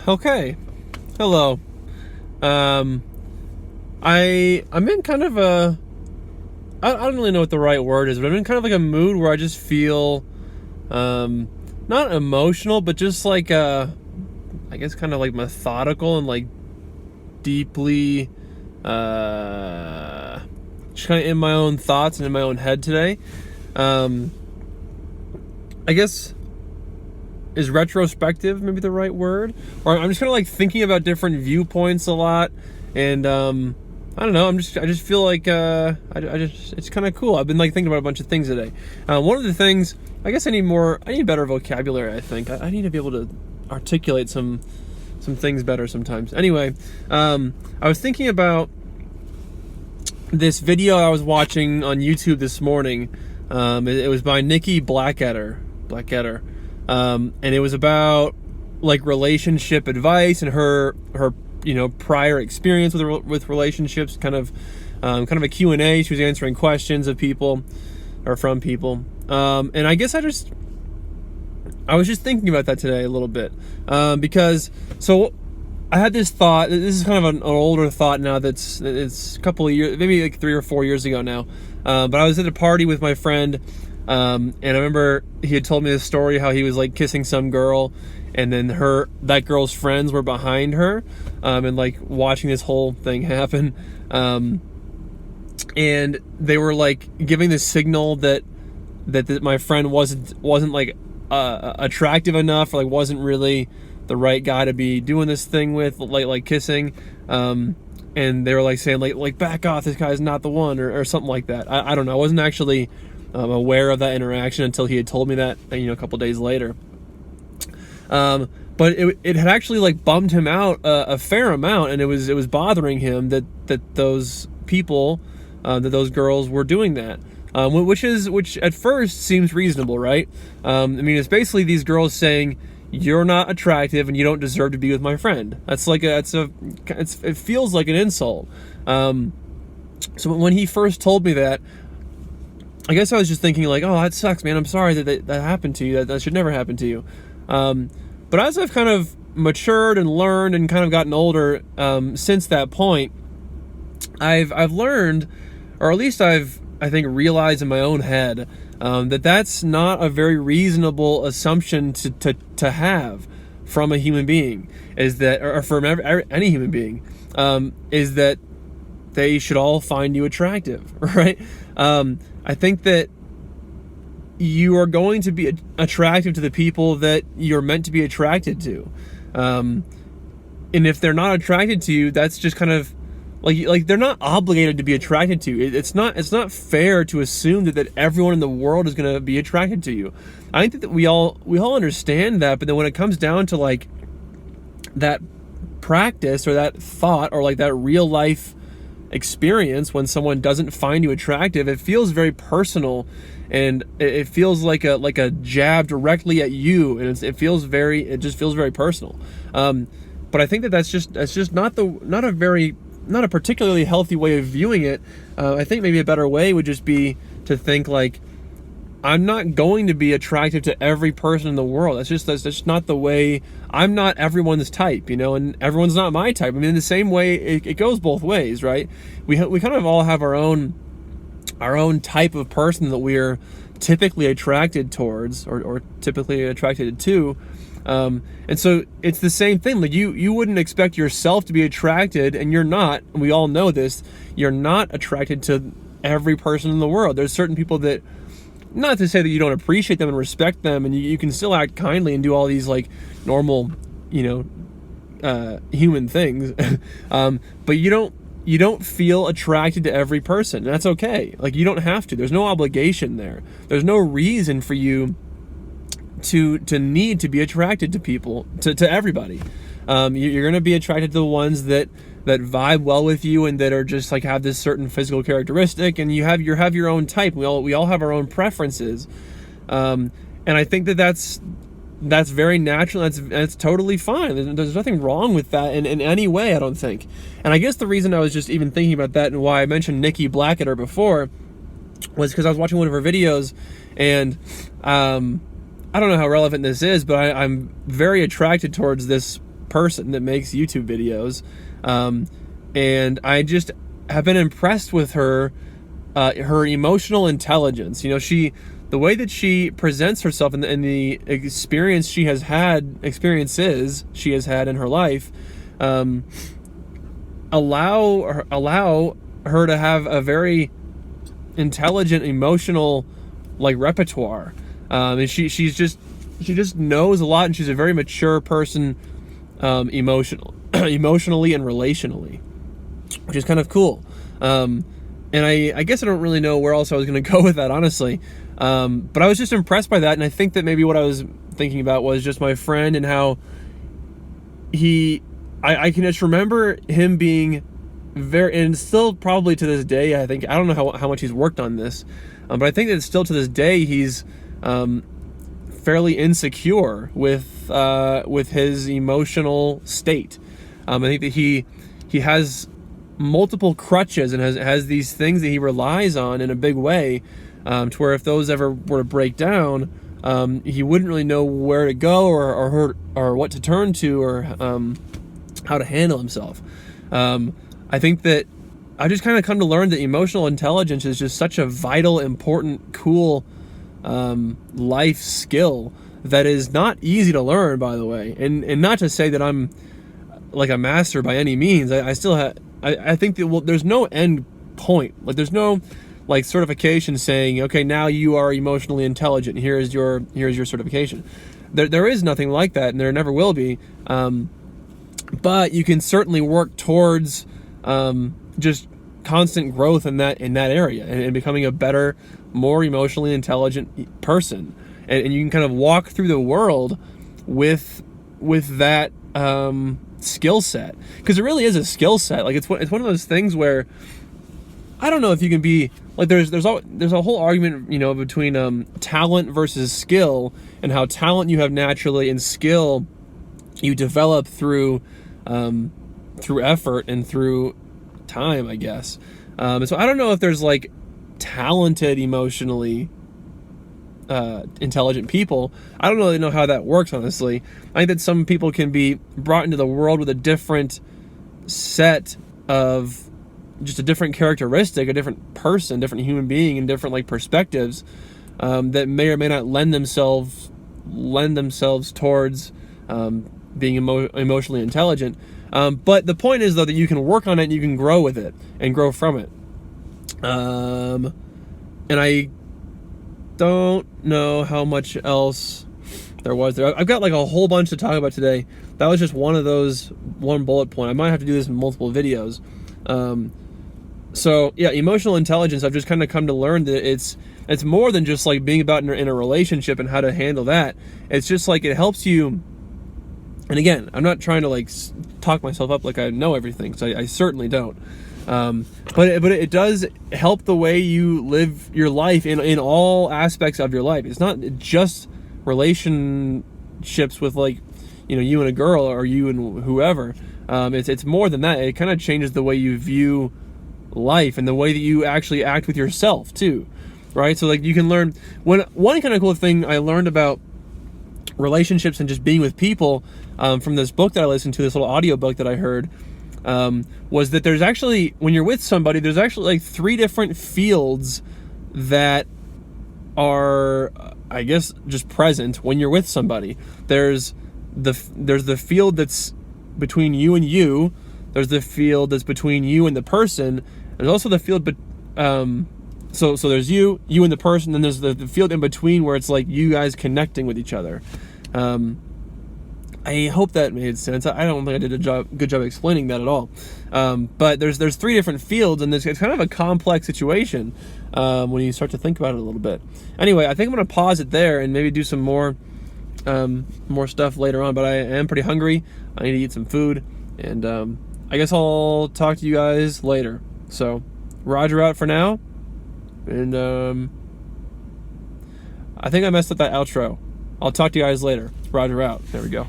Okay. Hello. I'm in kind of I don't really know what the right word is, but I'm in kind of like a mood where I just feel not emotional, but just like I guess kind of like methodical and like deeply just kind of in my own thoughts and in my own head today. I guess, is retrospective maybe the right word? Or I'm just kind of like thinking about different viewpoints a lot, and I don't know. I just feel like it's kind of cool. I've been like thinking about a bunch of things today. One of the things, I guess I need better vocabulary. I think I need to be able to articulate some things better sometimes. Anyway, I was thinking about this video I was watching on YouTube this morning. It was by Nikki Blacketter. And it was about like relationship advice and her prior experience with relationships, kind of a Q&A. She was answering questions of people or from people. And I guess I was just thinking about that today a little bit, because I had this thought. This is kind of an older thought now. It's a couple of years, maybe like 3 or 4 years ago now. But I was at a party with my friend, and I remember he had told me this story how he was like kissing some girl, and then that girl's friends were behind her, and like watching this whole thing happen. And they were like giving the signal that my friend wasn't like attractive enough, or like wasn't really the right guy to be doing this thing with, like kissing. And they were like saying like back off, this guy's not the one, or something like that. I don't know. I wasn't actually aware of that interaction until he had told me that, a couple days later. But it had actually like bummed him out a fair amount, and it was bothering him that those people, that those girls were doing that. Which at first seems reasonable, right? I mean, it's basically these girls saying, you're not attractive and you don't deserve to be with my friend. That's like it feels like an insult. So when he first told me that, I guess I was just thinking like, oh, that sucks, man. I'm sorry that happened to you. That should never happen to you. But as I've kind of matured and learned and kind of gotten older, since that point, I've learned, or at least I think realized in my own head, that's not a very reasonable assumption to have from a human being, or from any human being, is that they should all find you attractive, right? I think that you are going to be attractive to the people that you're meant to be attracted to, and if they're not attracted to you, that's just kind of like they're not obligated to be attracted to you. It's not fair to assume that everyone in the world is going to be attracted to you. I think that we all understand that, but then when it comes down to like that practice or that thought or like that real life experience, when someone doesn't find you attractive, it feels very personal, and it feels like a jab directly at you, and it just feels very personal. But I think that's just not a particularly healthy way of viewing it. I think maybe a better way would just be to think like, I'm not going to be attractive to every person in the world. That's just not the way. I'm not everyone's type, and everyone's not my type. I mean, in the same way, it goes both ways, right? We kind of all have our own type of person that we're typically attracted towards, or typically attracted to. And so it's the same thing. Like you wouldn't expect yourself to be attracted, and you're not. And we all know this. You're not attracted to every person in the world. There's certain people that, not to say that you don't appreciate them and respect them, and you can still act kindly and do all these like normal, human things. But you don't feel attracted to every person, and that's okay. Like, you don't have to. There's no obligation there. There's no reason for you to need to be attracted to people, to everybody. You're going to be attracted to the ones that vibe well with you, and that are just like have this certain physical characteristic, and you have your own type. We all have our own preferences, and I think that's very natural. That's totally fine. There's nothing wrong with that in any way, I don't think. And I guess the reason I was just even thinking about that, and why I mentioned Nikki Blacketter before, was because I was watching one of her videos, and I don't know how relevant this is, but I'm very attracted towards this person that makes YouTube videos, and I just have been impressed with her emotional intelligence. You know, the way that she presents herself and the experiences she has had in her life, allow her to have a very intelligent emotional repertoire. And she just knows a lot, and she's a very mature person, emotionally and relationally, which is kind of cool. And I guess I don't really know where else I was going to go with that, honestly. But I was just impressed by that, and I think that maybe what I was thinking about was just my friend and how I can just remember him being very, and still probably to this day, I don't know how much he's worked on this, but I think that still to this day he's fairly insecure with his emotional state. I think that he has multiple crutches and has these things that he relies on in a big way, to where if those ever were to break down, he wouldn't really know where to go or what to turn to, or how to handle himself. I think that I just kind of come to learn that emotional intelligence is just such a vital, important, cool life skill that is not easy to learn, by the way. And not to say that I'm like a master by any means. I still have. I think that there's no end point. Like there's no certification saying, okay, now you are emotionally intelligent. Here's your certification. There is nothing like that, and there never will be. But you can certainly work towards just constant growth in that area, and becoming a better, more emotionally intelligent person. And you can kind of walk through the world with that skill set, because it really is a skill set. Like it's one of those things where I don't know if you can be like, there's a whole argument, you know, between talent versus skill, and how talent you have naturally and skill you develop through effort and through time, I guess. And so I don't know if there's talented, emotionally intelligent people. I don't really know how that works, honestly. I think that some people can be brought into the world with a different set of, just a different characteristic, a different person, different human being, and different perspectives that may or may not lend themselves towards being emotionally intelligent. But the point is, though, that you can work on it and you can grow with it and grow from it. And I don't know how much else there was there. I've got a whole bunch to talk about today. That was just one bullet point. I might have to do this in multiple videos. So yeah, emotional intelligence, I've just kind of come to learn that it's more than just being about in a relationship and how to handle that. It's just it helps you. And again, I'm not trying to talk myself up like I know everything, so I certainly don't. But it does help the way you live your life in all aspects of your life. It's not just relationships with you and a girl, or you and whoever. It's more than that. It kind of changes the way you view life and the way that you actually act with yourself too, right? So you can learn one kind of cool thing I learned about relationships and just being with people from this book that I listened to, this little audio book that I heard, was that there's actually, when you're with somebody, there's actually 3 different fields that are, I guess, just present when you're with somebody. There's the field that's between you and you. There's the field that's between you and the person. There's also the field, so there's you and the person. Then there's the field in between where it's you guys connecting with each other. I hope that made sense. I don't think I did a good job explaining that at all. But there's 3 different fields, and it's kind of a complex situation when you start to think about it a little bit. Anyway, I think I'm going to pause it there and maybe do some more stuff later on. But I am pretty hungry. I need to eat some food, and I guess I'll talk to you guys later. So, Roger out for now, and I think I messed up that outro. I'll talk to you guys later. Roger out. There we go.